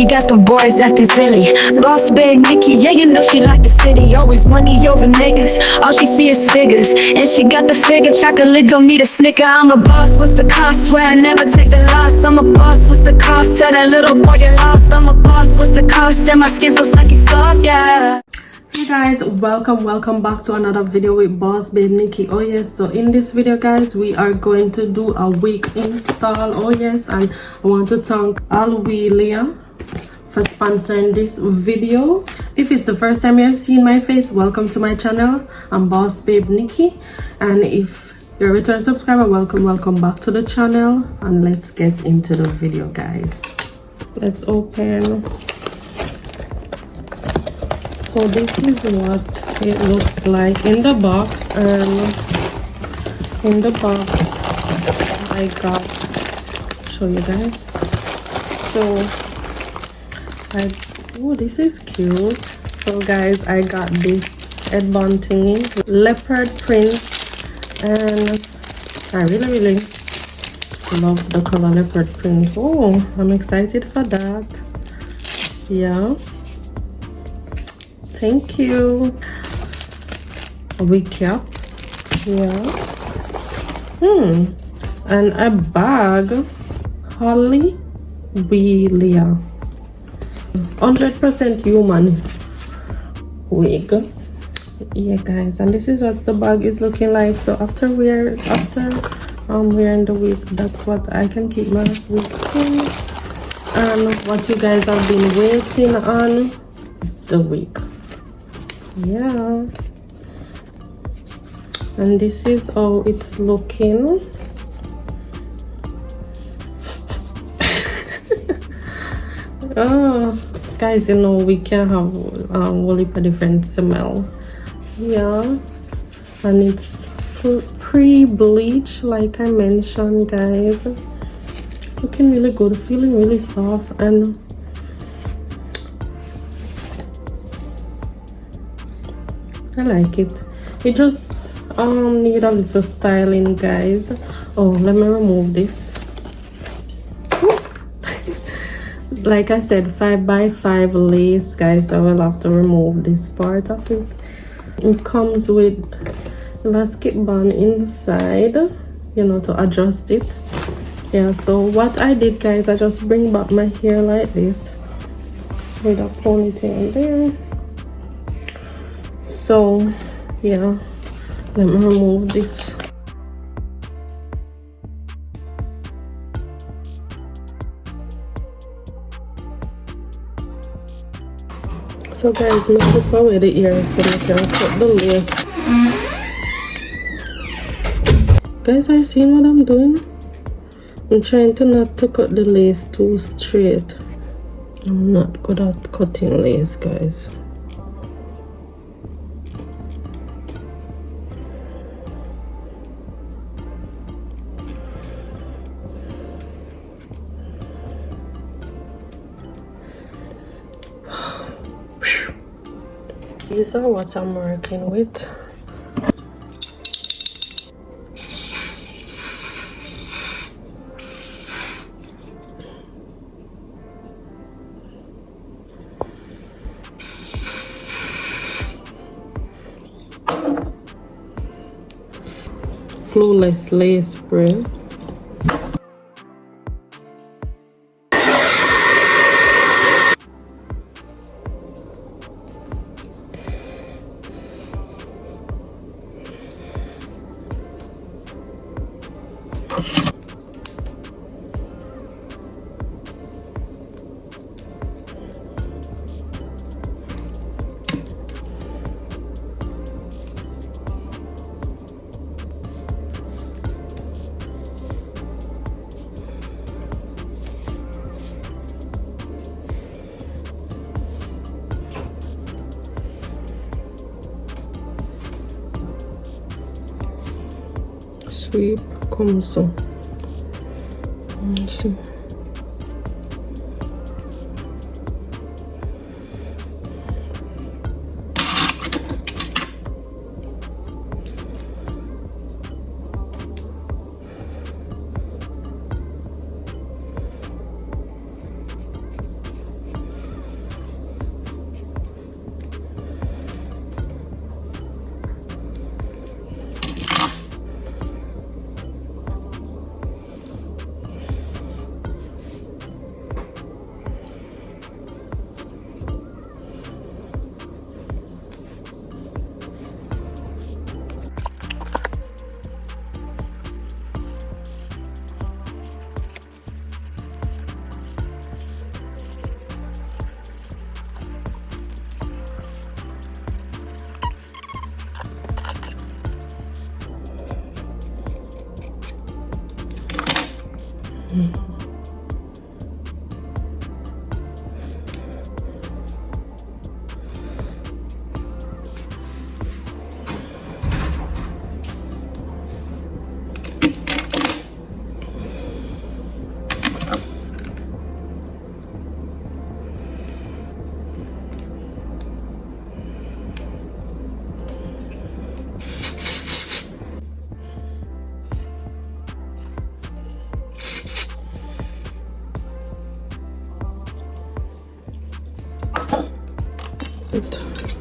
she got the boys acting silly. Boss babe Nikki, yeah, you know she like the city. Always money over niggas, all she see is figures. And she got the figure, chocolate don't need a snicker. I'm a boss, what's the cost? Swear I never take the loss. I'm a boss, what's the cost? Tell that little boy get lost. I'm a boss, what's the cost? And my skin so sucky soft, yeah. Hey guys, welcome back to another video with boss babe Nikki. Oh yes, so in this video guys, we are going to do a wig install. Oh yes, and I want to thank Ailwelia for sponsoring this video. If it's the first time you're seeing my face, welcome to my channel. I'm boss babe Nikki, and if you're a return subscriber, welcome back to the channel. And let's get into the video guys. Let's open. So this is what it looks like in the box, and in the box I got, show you guys. So this is cute. So guys, I got this headband thingy, leopard print, and I really love the color leopard print. Oh, I'm excited for that. Yeah, thank you. A wig cap, yeah. And a bag, Ailwelia, 100% human wig. Yeah guys, and this is what the bag is looking like. So after wearing the wig, that's what I can keep my wig in. And what you guys have been waiting on, the wig. Yeah, and this is how it's looking. Oh guys, you know we can have whole heap of different smell. Yeah, and it's pre-bleached like I mentioned guys. It's looking really good, feeling really soft, and I like it. It just need a little styling guys. Oh, let me remove this. Like I said, 5x5 lace guys, I will have to remove this part of it. It comes with elastic band inside, you know, to adjust it. Yeah, so what I did guys, I just bring back my hair like this with a ponytail there. So yeah, let me remove this. So guys, make it away the ears so I can cut the lace. Guys, are you seeing what I'm doing? I'm trying to not to cut the lace too straight. I'm not good at cutting lace guys. These are what I'm working with. Glueless lace spray. Sweep comme ça. Ici.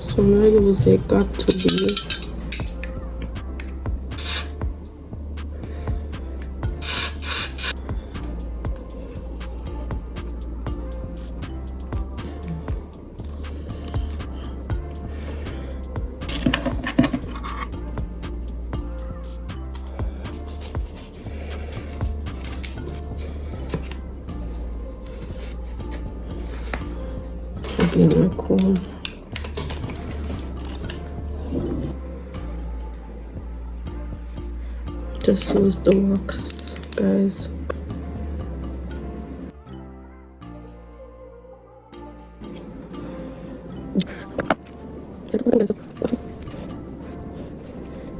So now you will say got to be again my comb. Just use the wax, guys.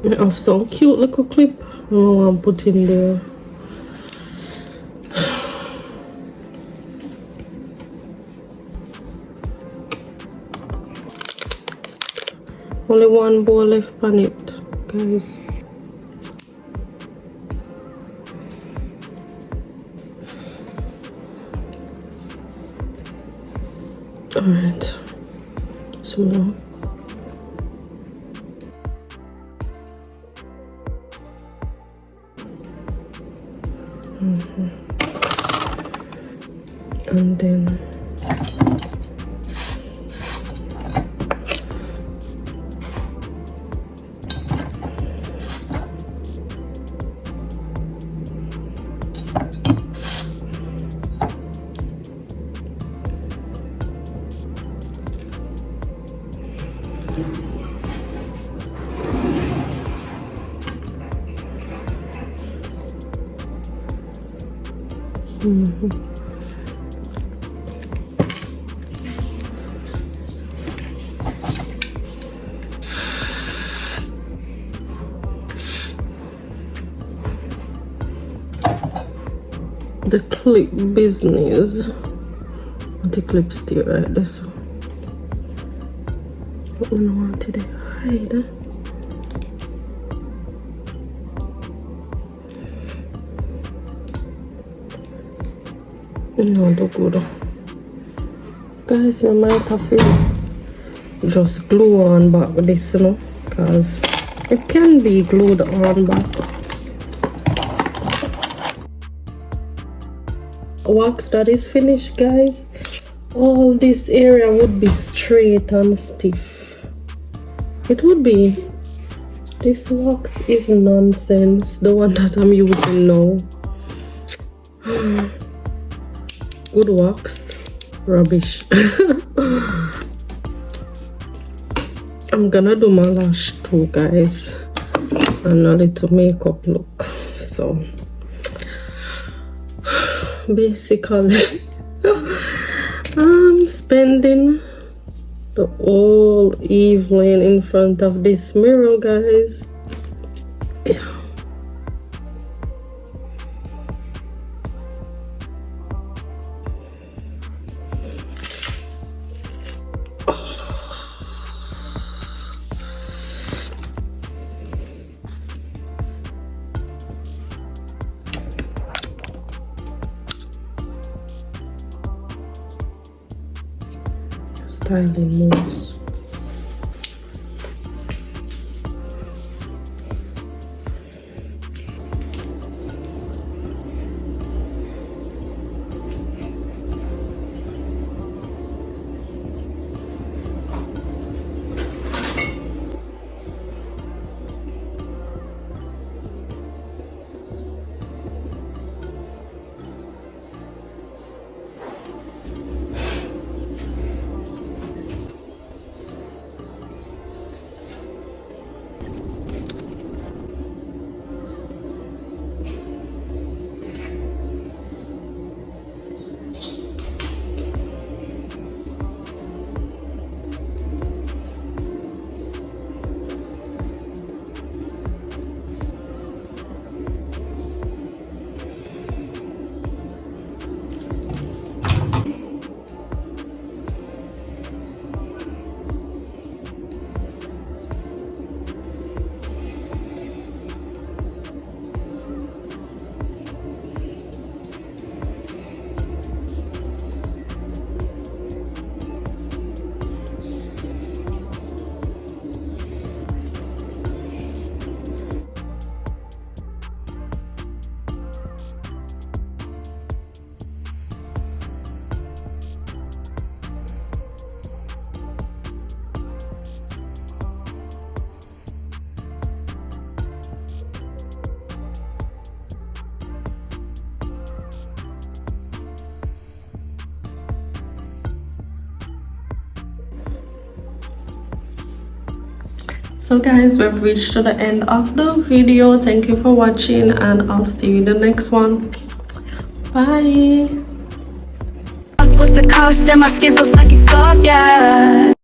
I have some cute little clip I want to put in there. Only one bowl left on it, guys. Alright, so now and then the clip business. The clip still right there, so I don't want to hide. No, do good. Guys, I might have to just glue on back this, you know, because it can be glued on back. Wax that is finished, guys. All this area would be straight and stiff. It would be. This wax is nonsense, the one that I'm using now. Good wax, rubbish. I'm gonna do my lash too, guys, and a little makeup look. So basically I'm spending the whole evening in front of this mirror, guys. Yeah. Styling moves. So guys, we've reached to the end of the video. Thank you for watching, and I'll see you in the next one. Bye. What's the cost? And my skin so silky soft, yeah.